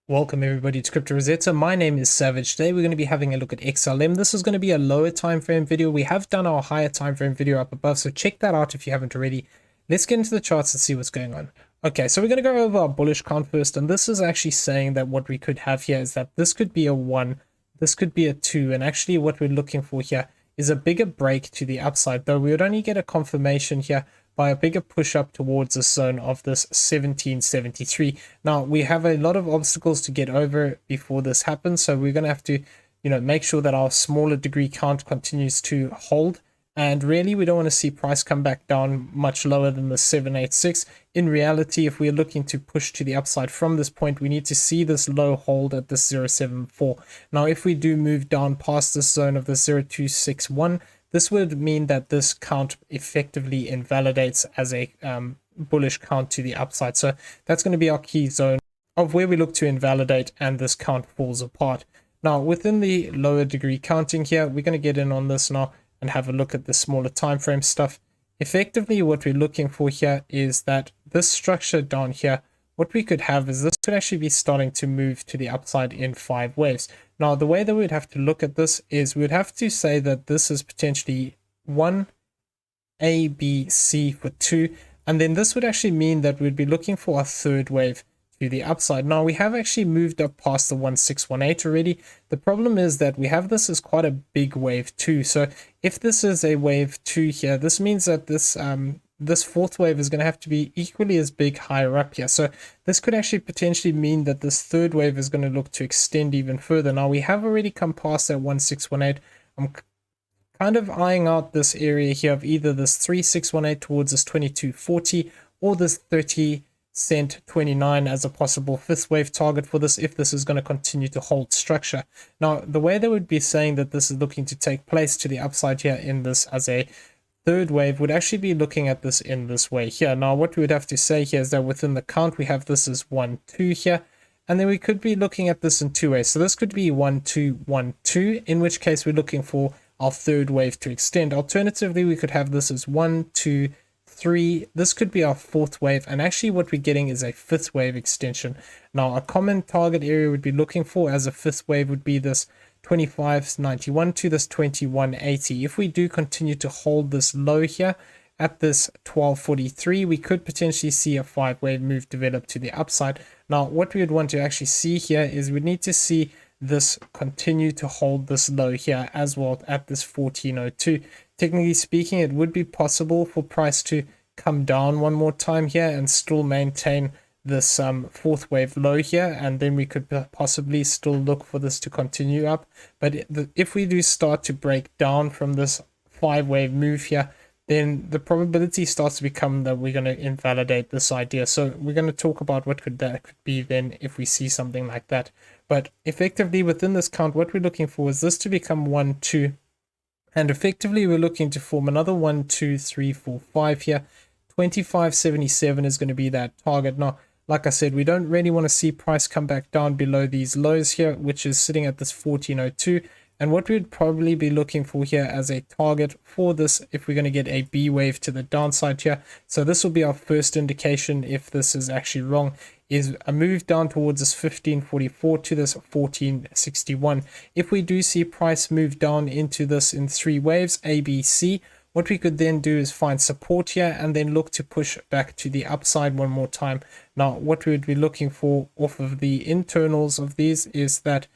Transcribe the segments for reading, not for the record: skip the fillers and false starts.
Welcome everybody to Crypto Rosetta. My name is Savage. Today we're going to be having a look at XLM. This is going to be a lower time frame video. We have done our higher time frame video up above, so check that out if you haven't already. Let's get into the charts and see what's going on. Okay, so we're going to go over our bullish count first, and this is actually saying that what we could have here is that this could be a 1, this could be a 2, and actually what we're looking for here is a bigger break to the upside, though we would only get a confirmation here by a bigger push up towards the zone of this 1773. Now we have a lot of obstacles to get over before this happens, so we're going to have to make sure that our smaller degree count continues to hold, and really we don't want to see price come back down much lower than the 786. In reality, if we're looking to push to the upside from this point, we need to see this low hold at this 074. Now if we do move down past this zone of the 0261, this would mean that this count effectively invalidates as a bullish count to the upside. So that's going to be our key zone of where we look to invalidate, and this count falls apart. Now within the lower degree counting here, we're going to get in on this now and have a look at the smaller time frame stuff. Effectively what we're looking for here is that this structure down here, what we could have is this could actually be starting to move to the upside in 5 waves. Now, the way that we'd have to look at this is we'd have to say that this is potentially 1, A, B, C for 2, and then this would actually mean that we'd be looking for a third wave to the upside. Now, we have actually moved up past the 1618 already. The problem is that we have this as quite a big wave too. So if this is a wave 2 here, this means that this fourth wave is going to have to be equally as big higher up here. So this could actually potentially mean that this third wave is going to look to extend even further. Now we have already come past that 1618. I'm kind of eyeing out this area here of either this 3618 towards this 2240 or this 30 cent 29 as a possible fifth wave target for this, if this is going to continue to hold structure. Now the way they would be saying that this is looking to take place to the upside here in this as a third wave would actually be looking at this in this way here. Now what we would have to say here is that within the count we have this as 1 2 here, and then we could be looking at this in 2 ways. So this could be 1 2 1 2, in which case we're looking for our third wave to extend. Alternatively, we could have this as 1 2 3. This could be our fourth wave, and actually what we're getting is a fifth wave extension. Now a common target area we'd be looking for as a fifth wave would be this 2591 to this 2180. If we do continue to hold this low here at this 1243, we could potentially see a 5 wave move develop to the upside. Now what we would want to actually see here is we need to see this continue to hold this low here as well at this 1402. Technically speaking, it would be possible for price to come down one more time here and still maintain this fourth wave low here, and then we could possibly still look for this to continue up. But if we do start to break down from this 5 wave move here, then the probability starts to become that we're going to invalidate this idea. So we're going to talk about what that could be then if we see something like that. But effectively within this count, what we're looking for is this to become 1 2, and effectively we're looking to form another 1 2 3 4 5 here. 2577 is going to be that target. Now like I said, we don't really want to see price come back down below these lows here, which is sitting at this 1402. And what we'd probably be looking for here as a target for this, if we're going to get a B wave to the downside here, so this will be our first indication if this is actually wrong, is a move down towards this 1544 to this 1461. If we do see price move down into this in 3 waves, A, B, C, what we could then do is find support here and then look to push back to the upside one more time. Now, what we would be looking for off of the internals of these is that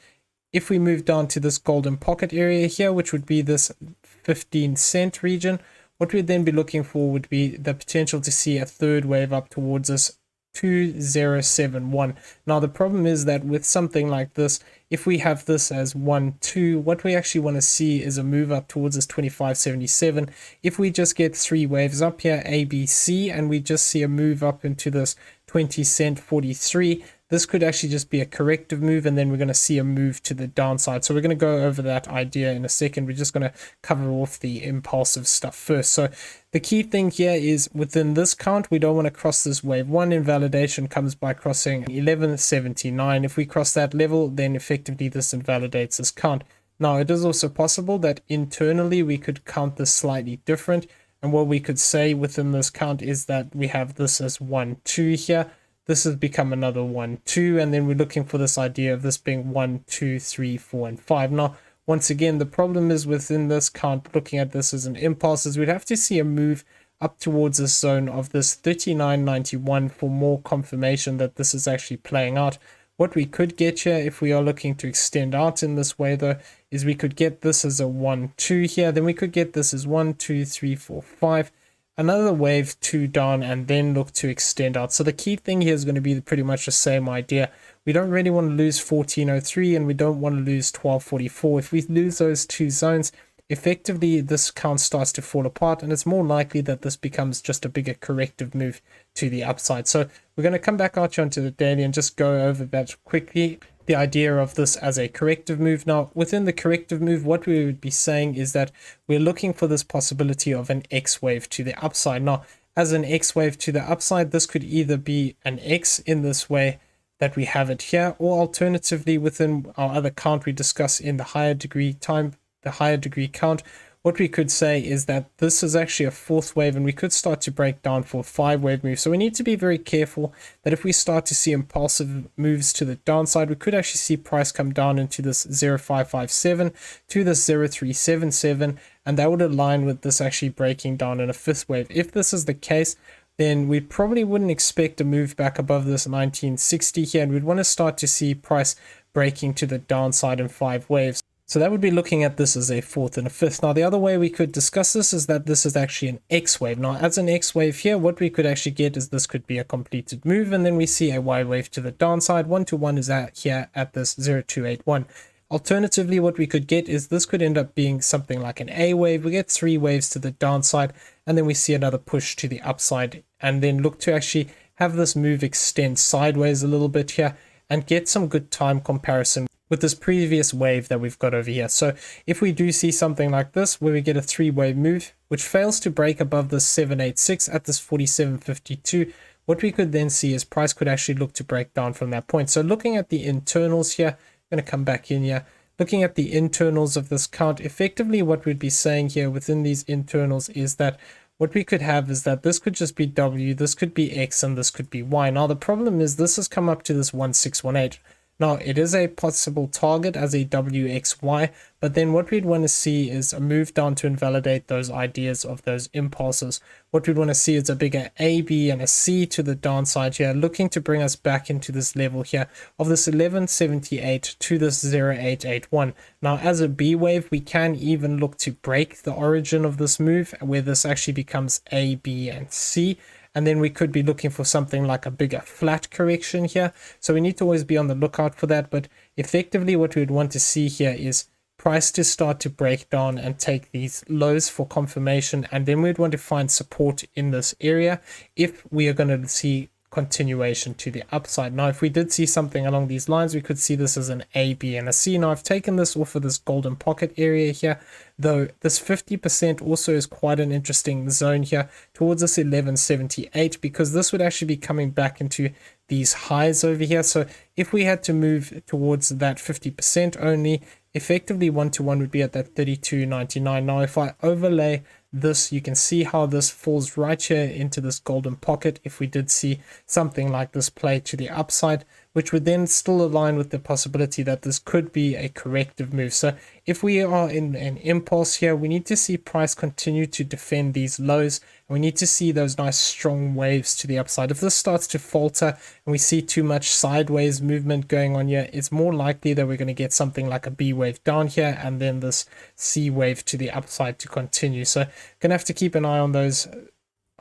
if we move down to this golden pocket area here, which would be this 15 cent region, what we'd then be looking for would be the potential to see a third wave up towards this 2071. Now the problem is that with something like this, if we have this as 1 2, what we actually want to see is a move up towards this 2577. If we just get 3 waves up here, A, B, C, and we just see a move up into this 20 cent 43, this could actually just be a corrective move, and then we're going to see a move to the downside. So we're going to go over that idea in a second. We're just going to cover off the impulsive stuff first. So the key thing here is within this count, we don't want to cross this wave 1. Invalidation comes by crossing 1179. If we cross that level, then effectively this invalidates this count. Now it is also possible that internally we could count this slightly different, and what we could say within this count is that we have this as 1 2 here. this has become another 1, 2, and then we're looking for this idea of this being 1, 2, 3, 4, and 5. Now, once again, the problem is within this count, looking at this as an impulse, is we'd have to see a move up towards this zone of this 39.91 for more confirmation that this is actually playing out. What we could get here, if we are looking to extend out in this way though, is we could get this as a 1, 2 here, then we could get this as 1, 2, 3, 4, 5, another wave 2 down, and then look to extend out. So the key thing here is going to be pretty much the same idea. We don't really want to lose 1403 and we don't want to lose 1244. If we lose those two zones, effectively this count starts to fall apart, and it's more likely that this becomes just a bigger corrective move to the upside. So we're going to come back out here onto the daily and just go over that quickly, the idea of this as a corrective move. Now, within the corrective move, what we would be saying is that we're looking for this possibility of an X wave to the upside. Now, as an X wave to the upside, this could either be an X in this way that we have it here, or alternatively within our other count we discuss in the higher degree count, what we could say is that this is actually a 4th wave, and we could start to break down for a 5-wave move. So we need to be very careful that if we start to see impulsive moves to the downside, we could actually see price come down into this 0.557 to this 0.377, and that would align with this actually breaking down in a 5th wave. If this is the case, then we probably wouldn't expect a move back above this 1960 here, and we'd want to start to see price breaking to the downside in 5 waves. So that would be looking at this as a 4th and a 5th. Now, the other way we could discuss this is that this is actually an X wave. Now, as an X wave here, what we could actually get is this could be a completed move, and then we see a Y wave to the downside. 1 to 1 is at here at this 0.281. Alternatively, what we could get is this could end up being something like an A wave. We get 3 waves to the downside, and then we see another push to the upside, and then look to actually have this move extend sideways a little bit here and get some good time comparison with this previous wave that we've got over here. So if we do see something like this, where we get a 3-wave move, which fails to break above this 786 at this 47.52, what we could then see is price could actually look to break down from that point. So looking at the internals here, I'm going to come back in here. Looking at the internals of this count, effectively what we'd be saying here within these internals is that what we could have is that this could just be W, this could be X, and this could be Y. Now the problem is this has come up to this 1618. Now, it is a possible target as a WXY, but then what we'd want to see is a move down to invalidate those ideas of those impulses. What we'd want to see is a bigger A, B, and a C to the downside here, looking to bring us back into this level here of this 1178 to this 0881. Now, as a B wave, we can even look to break the origin of this move, where this actually becomes A, B, and C. And then we could be looking for something like a bigger flat correction here. So we need to always be on the lookout for that. But effectively what we would want to see here is price to start to break down and take these lows for confirmation. And then we'd want to find support in this area if we are going to see continuation to the upside. Now, if we did see something along these lines, we could see this as an A, B, and a C. Now, I've taken this off of this golden pocket area here, though this 50% also is quite an interesting zone here towards this 1178, because this would actually be coming back into these highs over here. So if we had to move towards that 50% only, effectively 1-to-1 would be at that 32.99. Now, if I overlay this, you can see how this falls right here into this golden pocket if we did see something like this play to the upside, which would then still align with the possibility that this could be a corrective move. So if we are in an impulse here, we need to see price continue to defend these lows, and we need to see those nice strong waves to the upside. If this starts to falter and we see too much sideways movement going on here, it's more likely that we're going to get something like a B wave down here and then this C wave to the upside to continue. So gonna have to keep an eye on those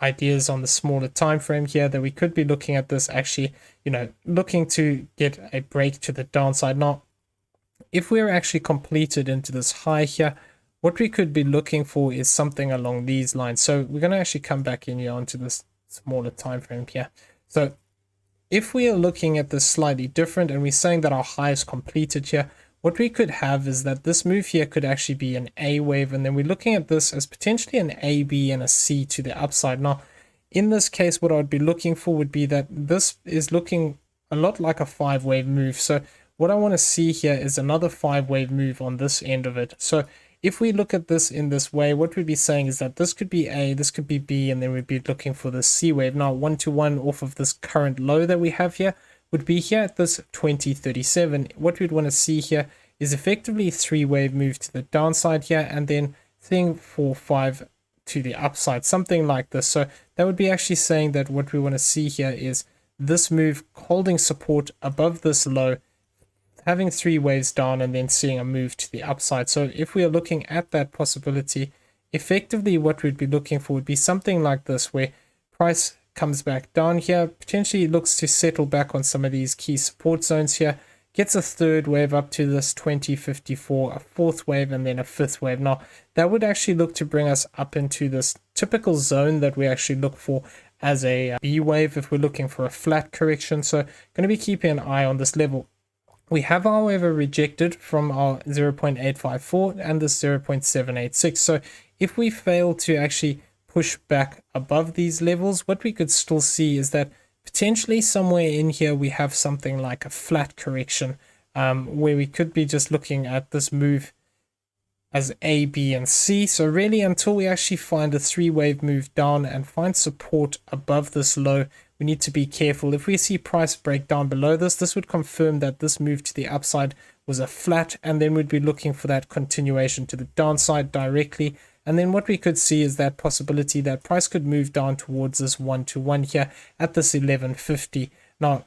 ideas on the smaller time frame here, that we could be looking at this actually, looking to get a break to the downside. Now, if we're actually completed into this high here, what we could be looking for is something along these lines. So we're going to actually come back in here onto this smaller time frame here. So if we are looking at this slightly different and we're saying that our high is completed here, what we could have is that this move here could actually be an A wave, and then we're looking at this as potentially an A, B, and a C to the upside. Now, in this case, what I would be looking for would be that this is looking a lot like a 5-wave move. So what I want to see here is another 5-wave move on this end of it. So if we look at this in this way, what we'd be saying is that this could be A, this could be B, and then we'd be looking for the C wave. Now 1-to-1 off of this current low that we have here would be here at this 2037. What we'd want to see here is effectively 3-wave move to the downside here, and then 3, 4, 5 to the upside, something like this. So that would be actually saying that what we want to see here is this move holding support above this low, having 3 waves down, and then seeing a move to the upside. So if we are looking at that possibility, effectively what we'd be looking for would be something like this, where price comes back down here, potentially looks to settle back on some of these key support zones here, gets a 3rd wave up to this 2054, a 4th wave, and then a 5th wave. Now that would actually look to bring us up into this typical zone that we actually look for as a B wave if we're looking for a flat correction. So going to be keeping an eye on this level. We have, however, rejected from our 0.854 and this 0.786. So if we fail to actually push back above these levels, what we could still see is that potentially somewhere in here we have something like a flat correction, where we could be just looking at this move as A, B, and C. So really, until we actually find a 3-wave move down and find support above this low, we need to be careful. If we see price break down below this, this would confirm that this move to the upside was a flat, and then we'd be looking for that continuation to the downside directly. And then what we could see is that possibility that price could move down towards this 1-to-1 here at this 1150. Now,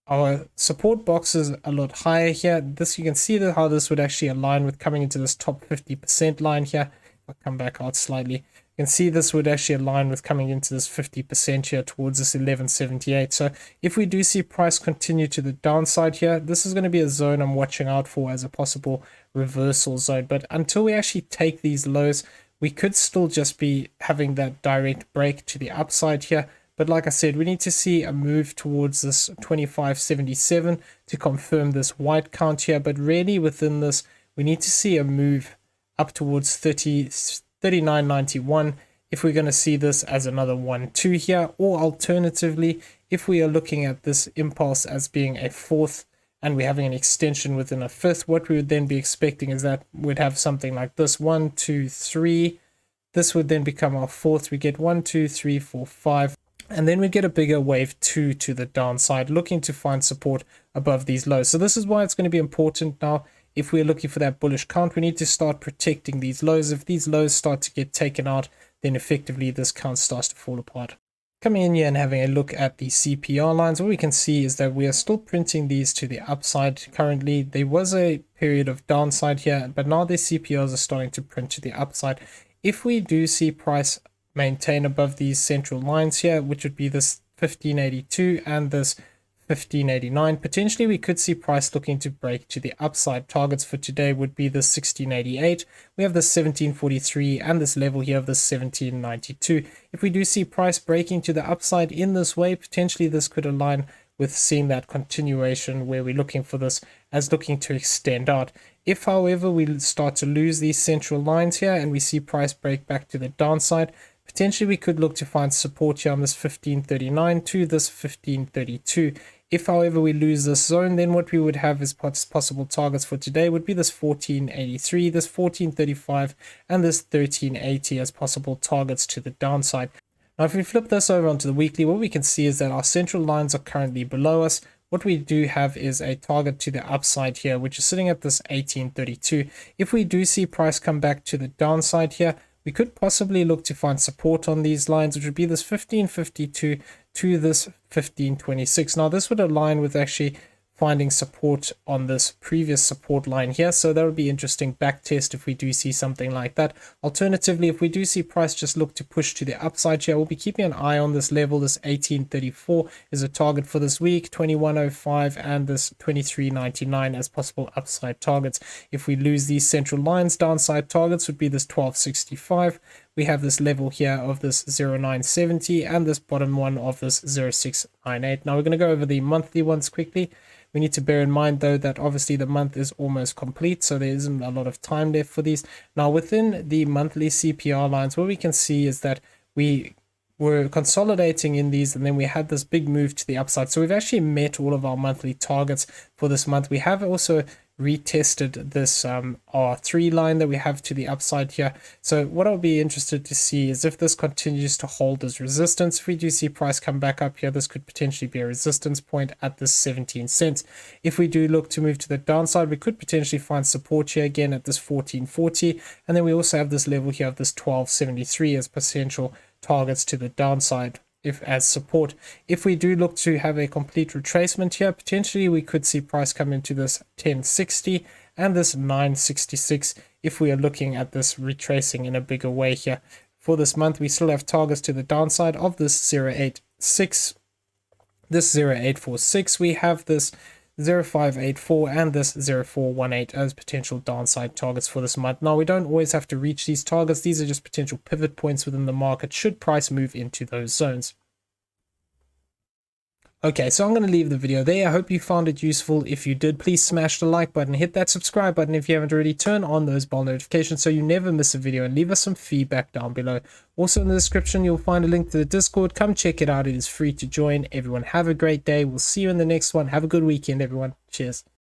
our support box is a lot higher here. This, you can see that how this would actually align with coming into this top 50% line here. I'll come back out slightly. You can see this would actually align with coming into this 50% here towards this 1178. So if we do see price continue to the downside here, this is going to be a zone I'm watching out for as a possible reversal zone. But until we actually take these lows, we could still just be having that direct break to the upside here. But like I said, we need to see a move towards this 2577 to confirm this white count here. But really within this, we need to see a move up towards 39.91 if we're going to see this as another 1-2 here. Or alternatively, if we are looking at this impulse as being a 4th and we're having an extension within a 5th, what we would then be expecting is that we'd have something like this: 1, 2, 3. This would then become our 4th. We get 1, 2, 3, 4, 5. And then we get a bigger wave 2 to the downside, looking to find support above these lows. So this is why it's going to be important now. If we're looking for that bullish count, we need to start protecting these lows. If these lows start to get taken out, then effectively this count starts to fall apart. Coming in here and having a look at the CPR lines, what we can see is that we are still printing these to the upside currently. There was a period of downside here, but now the CPRs are starting to print to the upside. If we do see price maintain above these central lines here, which would be this 1582 and this 1589, potentially we could see price looking to break to the upside. Targets for today would be the 1688. We have the 1743 and this level here of the 1792. If we do see price breaking to the upside in this way, potentially this could align with seeing that continuation where we're looking for this as looking to extend out. If, however, we start to lose these central lines here and we see price break back to the downside, potentially we could look to find support here on this 1539 to this 1532. If, however, we lose this zone, then what we would have as possible targets for today would be this 1483, this 1435, and this 1380 as possible targets to the downside. Now, if we flip this over onto the weekly, what we can see is that our central lines are currently below us. What we do have is a target to the upside here, which is sitting at this 1832. If we do see price come back to the downside here, we could possibly look to find support on these lines, which would be this 1552 to this 1526. Now, this would align with actually finding support on this previous support line here, so that would be interesting back test if we do see something like that. Alternatively, if we do see price just look to push to the upside here, we'll be keeping an eye on this level. This 1834 is a target for this week, 2105 and this 2399 as possible upside targets. If we lose these central lines, downside targets would be this 1265. We have this level here of this 0970 and this bottom one of this 0698. Now we're going to go over the monthly ones quickly. We need to bear in mind, though, that obviously the month is almost complete, so there isn't a lot of time left for these. Now, within the monthly CPR lines, what we can see is that we were consolidating in these, and then we had this big move to the upside. So we've actually met all of our monthly targets for this month. We have also retested this R3 line that we have to the upside here. So what I'll be interested to see is if this continues to hold as resistance. If we do see price come back up here, this could potentially be a resistance point at this 17 cents. If we do look to move to the downside, we could potentially find support here again at this 14.40, and then we also have this level here of this 12.73 as potential targets to the downside as support. If we do look to have a complete retracement here, potentially we could see price come into this 1060 and this 966 if we are looking at this retracing in a bigger way here. For this month, we still have targets to the downside of this 086, this 0846, we have this 0584 and this 0418 as potential downside targets for this month. Now, we don't always have to reach these targets. These are just potential pivot points within the market should price move into those zones. Okay, so I'm going to leave the video there. I hope you found it useful. If you did, please smash the like button, hit that subscribe button if you haven't already, turn on those bell notifications so you never miss a video, and leave us some feedback down below. Also in the description, you'll find a link to the Discord. Come check it out. It is free to join. Everyone have a great day. We'll see you in the next one. Have a good weekend, everyone. Cheers.